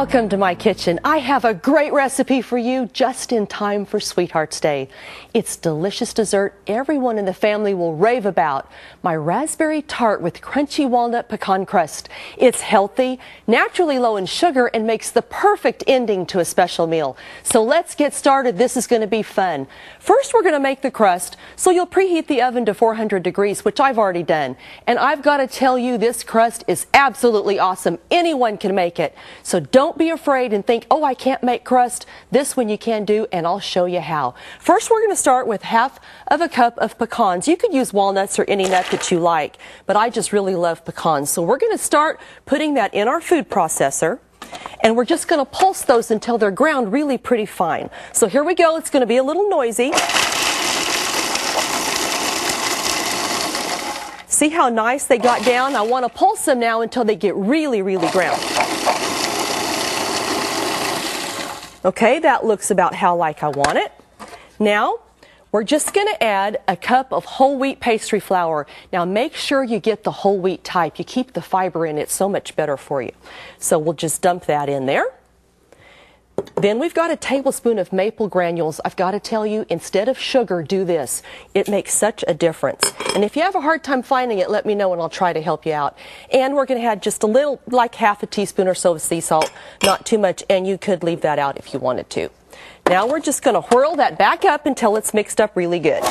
Welcome to my kitchen. I have a great recipe for you just in time for Sweethearts Day. It's delicious dessert everyone in the family will rave about. My Raspberry Tart with crunchy walnut pecan crust. It's healthy, naturally low in sugar, and makes the perfect ending to a special meal. So let's get started. This is going to be fun. First, we're going to make the crust, so you'll preheat the oven to 400 degrees, which I've already done. And I've got to tell you, this crust is absolutely awesome. Anyone can make it. So don't be afraid and think, oh, I can't make crust. This one you can do, and I'll show you how. First, we're going to start with half of a cup of pecans. You could use walnuts or any nut that you like, but I just really love pecans. So we're going to start putting that in our food processor, and we're just going to pulse those until they're ground really pretty fine. So here we go. It's going to be a little noisy. See how nice they got down? I want to pulse them now until they get really, really ground. Okay, that looks about how like I want it. Now, we're just going to add a cup of whole wheat pastry flour. Now, make sure you get the whole wheat type. You keep the fiber in it, so much better for you. So we'll just dump that in there. Then we've got a tablespoon of maple granules. I've got to tell you, instead of sugar, do this. It makes such a difference. And if you have a hard time finding it, let me know and I'll try to help you out. And we're going to add just a little, like half a teaspoon or so of sea salt, not too much, and you could leave that out if you wanted to. Now we're just going to whirl that back up until it's mixed up really good.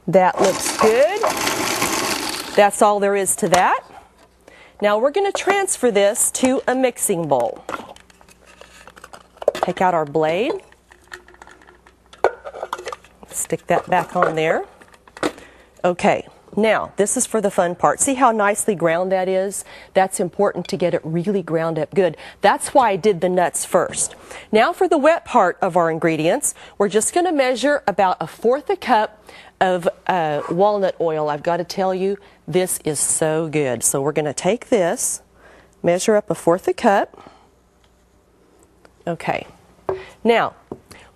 That looks good. That's all there is to that. Now we're going to transfer this to a mixing bowl. Take out our blade. Stick that back on there. Okay, now this is for the fun part. See how nicely ground that is? That's important to get it really ground up good. That's why I did the nuts first. Now for the wet part of our ingredients, we're just going to measure about 1/4 cup of walnut oil. I've got to tell you, this is so good. So we're going to take this, measure up 1/4 cup. Okay. Now,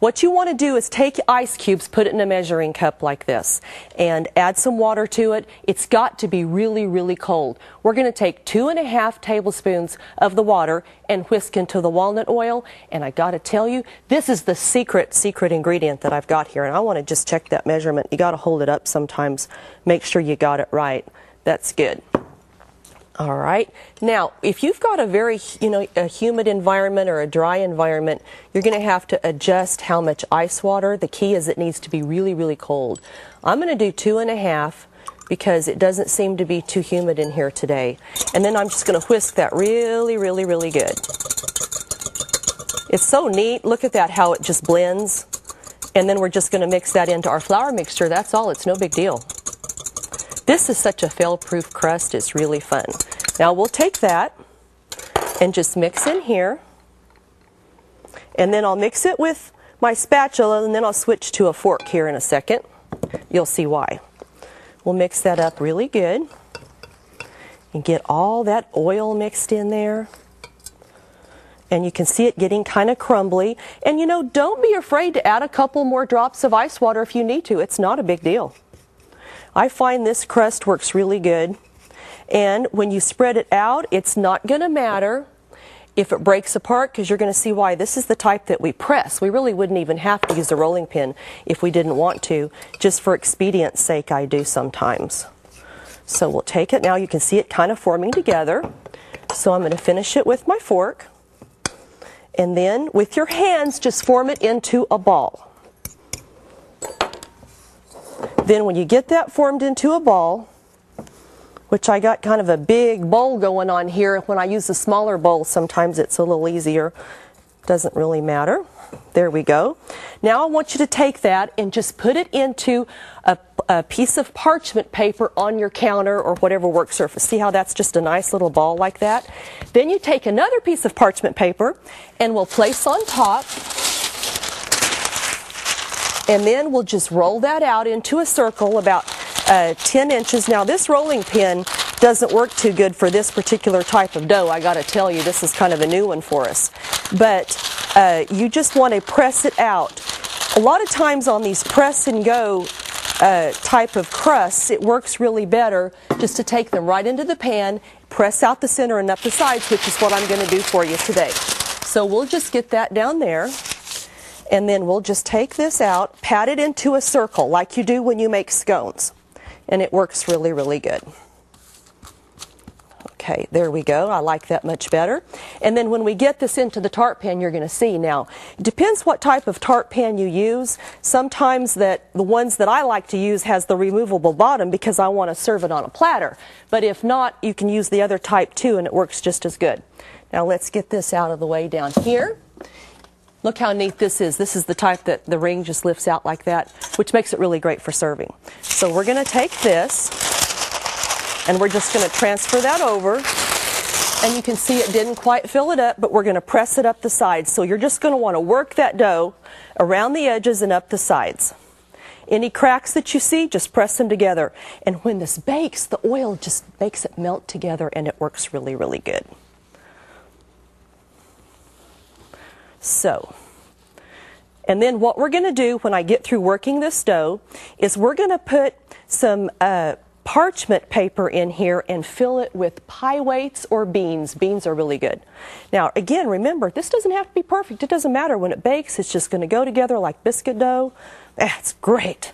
what you want to do is take ice cubes, put it in a measuring cup like this, and add some water to it. It's got to be really, really cold. We're going to take 2½ tablespoons of the water and whisk into the walnut oil. And I got to tell you, this is the secret ingredient that I've got here. And I want to just check that measurement. You got to hold it up sometimes. Make sure you got it right. That's good. All right. Now, if you've got a very, a humid environment or a dry environment, you're going to have to adjust how much ice water. The key is it needs to be really, really cold. I'm going to do 2½ because it doesn't seem to be too humid in here today. And then I'm just going to whisk that really, really, really good. It's so neat. Look at that, how it just blends. And then we're just going to mix that into our flour mixture. That's all. It's no big deal. This is such a fail-proof crust. It's really fun. Now we'll take that and just mix in here. And then I'll mix it with my spatula, and then I'll switch to a fork here in a second. You'll see why. We'll mix that up really good and get all that oil mixed in there. And you can see it getting kind of crumbly. And don't be afraid to add a couple more drops of ice water if you need to. It's not a big deal. I find this crust works really good. And when you spread it out, it's not going to matter if it breaks apart, because you're going to see why. This is the type that we press. We really wouldn't even have to use a rolling pin if we didn't want to. Just for expedience sake, I do sometimes. So we'll take it. Now you can see it kind of forming together. So I'm going to finish it with my fork. And then with your hands, just form it into a ball. Then when you get that formed into a ball, which I got kind of a big bowl going on here. When I use a smaller bowl, sometimes it's a little easier. Doesn't really matter. There we go. Now I want you to take that and just put it into a piece of parchment paper on your counter or whatever work surface. See how that's just a nice little ball like that? Then you take another piece of parchment paper and we'll place on top. And then we'll just roll that out into a circle about 10 inches. Now this rolling pin doesn't work too good for this particular type of dough. I got to tell you, this is kind of a new one for us. But you just want to press it out. A lot of times on these press and go type of crusts, it works really better just to take them right into the pan, press out the center and up the sides, which is what I'm going to do for you today. So we'll just get that down there, and then we'll just take this out, pat it into a circle like you do when you make scones, and it works really, really good. Okay, there we go. I like that much better. And then when we get this into the tart pan, you're going to see now, it depends what type of tart pan you use. Sometimes the ones that I like to use has the removable bottom because I want to serve it on a platter. But if not, you can use the other type too, and it works just as good. Now let's get this out of the way down here. Look how neat this is. This is the type that the ring just lifts out like that, which makes it really great for serving. So we're going to take this, and we're just going to transfer that over. And you can see it didn't quite fill it up, but we're going to press it up the sides. So you're just going to want to work that dough around the edges and up the sides. Any cracks that you see, just press them together. And when this bakes, the oil just makes it melt together, and it works really, really good. So, and then what we're going to do when I get through working this dough is we're going to put some parchment paper in here and fill it with pie weights or beans. Beans are really good. Now again, remember, this doesn't have to be perfect. It doesn't matter. When it bakes, it's just going to go together like biscuit dough. That's great.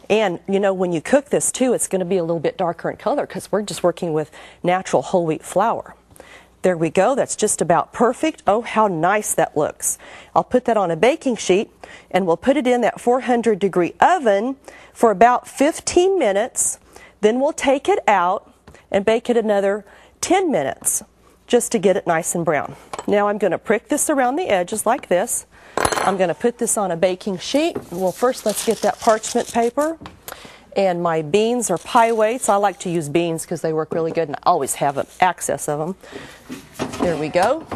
And you know, when you cook this too, it's going to be a little bit darker in color because we're just working with natural whole wheat flour. There we go. That's just about perfect. Oh, how nice that looks. I'll put that on a baking sheet, and we'll put it in that 400-degree oven for about 15 minutes. Then we'll take it out and bake it another 10 minutes just to get it nice and brown. Now I'm going to prick this around the edges like this. I'm going to put this on a baking sheet. Well, first let's get that parchment paper. And my beans are pie weights. I like to use beans because they work really good, and I always have access of them. There we go.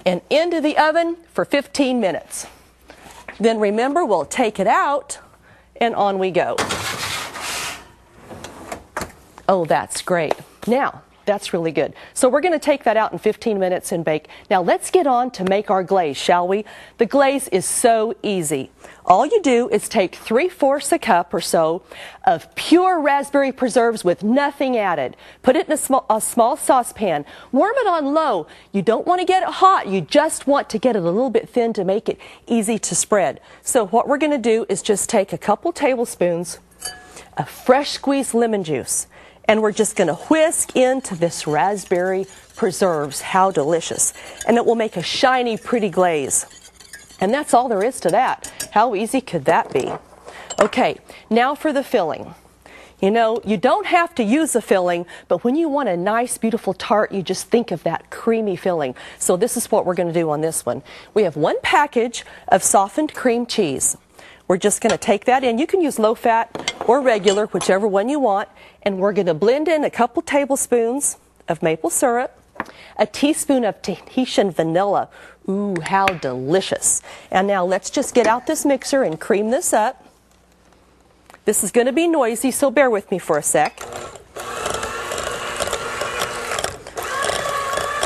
And into the oven for 15 minutes. Then remember, we'll take it out, and on we go. Oh, that's great. Now, that's really good. So we're going to take that out in 15 minutes and bake. Now let's get on to make our glaze, shall we? The glaze is so easy. All you do is take 3/4 a cup or so of pure raspberry preserves with nothing added. Put it in a small saucepan. Warm it on low. You don't want to get it hot. You just want to get it a little bit thin to make it easy to spread. So what we're going to do is just take a couple tablespoons of fresh squeezed lemon juice. And we're just going to whisk into this raspberry preserves. How delicious. And it will make a shiny, pretty glaze. And that's all there is to that. How easy could that be? Okay, now for the filling. You know, you don't have to use a filling, but when you want a nice, beautiful tart, you just think of that creamy filling. So this is what we're going to do on this one. We have 1 package of softened cream cheese. We're just going to take that in. You can use low fat or regular, whichever one you want. And we're going to blend in a couple tablespoons of maple syrup, a teaspoon of Tahitian vanilla. Ooh, how delicious. And now let's just get out this mixer and cream this up. This is going to be noisy, so bear with me for a sec.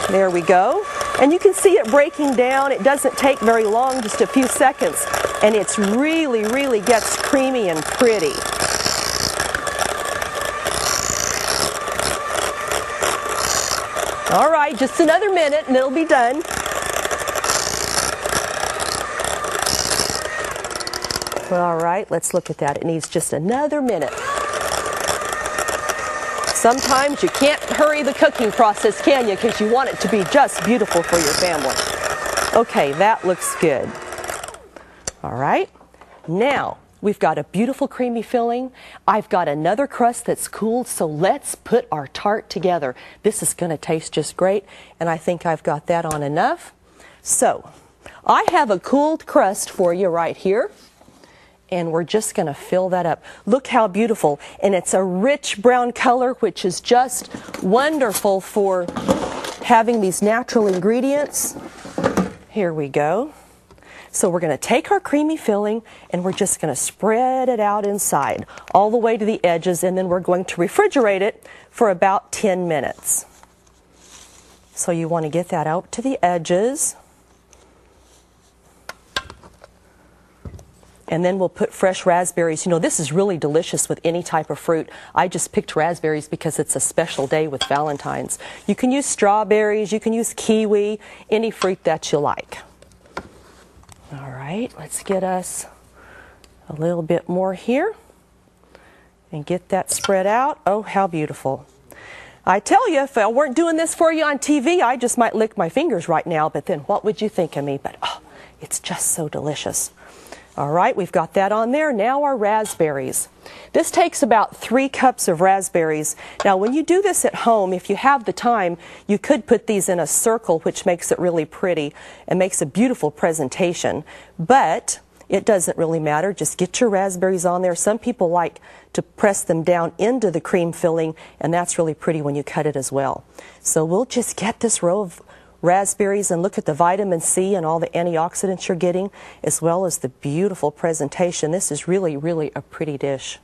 There we go. And you can see it breaking down. It doesn't take very long, just a few seconds. And it's really, really gets creamy and pretty. All right, just another minute and it'll be done. All right, let's look at that. It needs just another minute. Sometimes you can't hurry the cooking process, can you? Because you want it to be just beautiful for your family. Okay, that looks good. All right, now we've got a beautiful creamy filling. I've got another crust that's cooled, so let's put our tart together. This is going to taste just great, and I think I've got that on enough. So I have a cooled crust for you right here. And we're just going to fill that up. Look how beautiful. And it's a rich brown color, which is just wonderful for having these natural ingredients. Here we go. So we're going to take our creamy filling and we're just going to spread it out inside all the way to the edges, and then we're going to refrigerate it for about 10 minutes. So you want to get that out to the edges. And then we'll put fresh raspberries. You know, this is really delicious with any type of fruit. I just picked raspberries because it's a special day with Valentine's. You can use strawberries, you can use kiwi, any fruit that you like. All right, let's get us a little bit more here and get that spread out. Oh, how beautiful. I tell you, if I weren't doing this for you on TV, I just might lick my fingers right now, but then what would you think of me? But oh, it's just so delicious. All right, we've got that on there. Now our raspberries. This takes about 3 cups of raspberries. Now, when you do this at home, if you have the time, you could put these in a circle, which makes it really pretty and makes a beautiful presentation. But it doesn't really matter. Just get your raspberries on there. Some people like to press them down into the cream filling, and that's really pretty when you cut it as well. So we'll just get this row of raspberries and look at the vitamin C and all the antioxidants you're getting, as well as the beautiful presentation. This is really, really a pretty dish.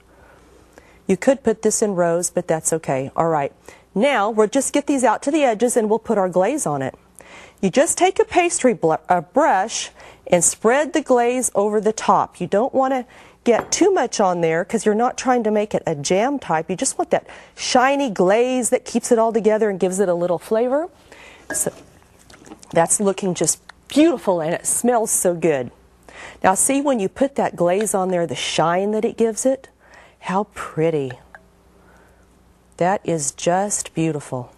You could put this in rows, but that's okay. All right, now we'll just get these out to the edges and we'll put our glaze on it. You just take a pastry brush and spread the glaze over the top. You don't want to get too much on there because you're not trying to make it a jam type. You just want that shiny glaze that keeps it all together and gives it a little flavor. So that's looking just beautiful and it smells so good. Now see, when you put that glaze on there, the shine that it gives it, how pretty. That is just beautiful.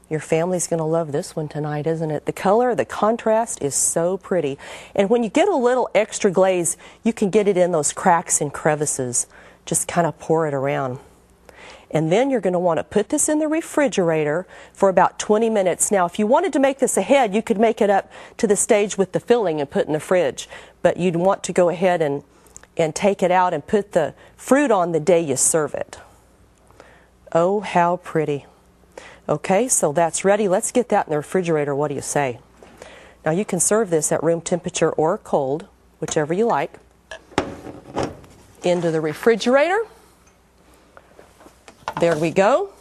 Your family's going to love this one tonight, isn't it? The color, the contrast is so pretty. And when you get a little extra glaze, you can get it in those cracks and crevices. Just kind of pour it around. And then you're going to want to put this in the refrigerator for about 20 minutes. Now, if you wanted to make this ahead, you could make it up to the stage with the filling and put in the fridge. But you'd want to go ahead and take it out and put the fruit on the day you serve it. Oh, how pretty. Okay, so that's ready. Let's get that in the refrigerator. What do you say? Now, you can serve this at room temperature or cold, whichever you like. Into the refrigerator. There we go.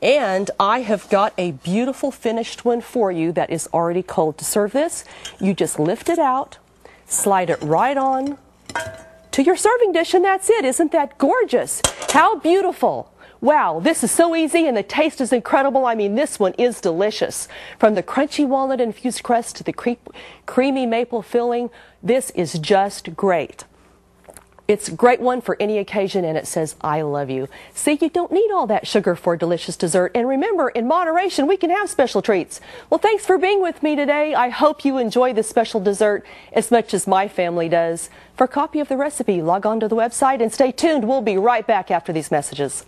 And I have got a beautiful finished one for you that is already cold. To serve this, you just lift it out, slide it right on to your serving dish, and that's it. Isn't that gorgeous? How beautiful. Wow, this is so easy and the taste is incredible. I mean, this one is delicious. From the crunchy walnut infused crust to the creamy maple filling, this is just great. It's a great one for any occasion, and it says, I love you. See, you don't need all that sugar for a delicious dessert. And remember, in moderation, we can have special treats. Well, thanks for being with me today. I hope you enjoy this special dessert as much as my family does. For a copy of the recipe, log on to the website and stay tuned. We'll be right back after these messages.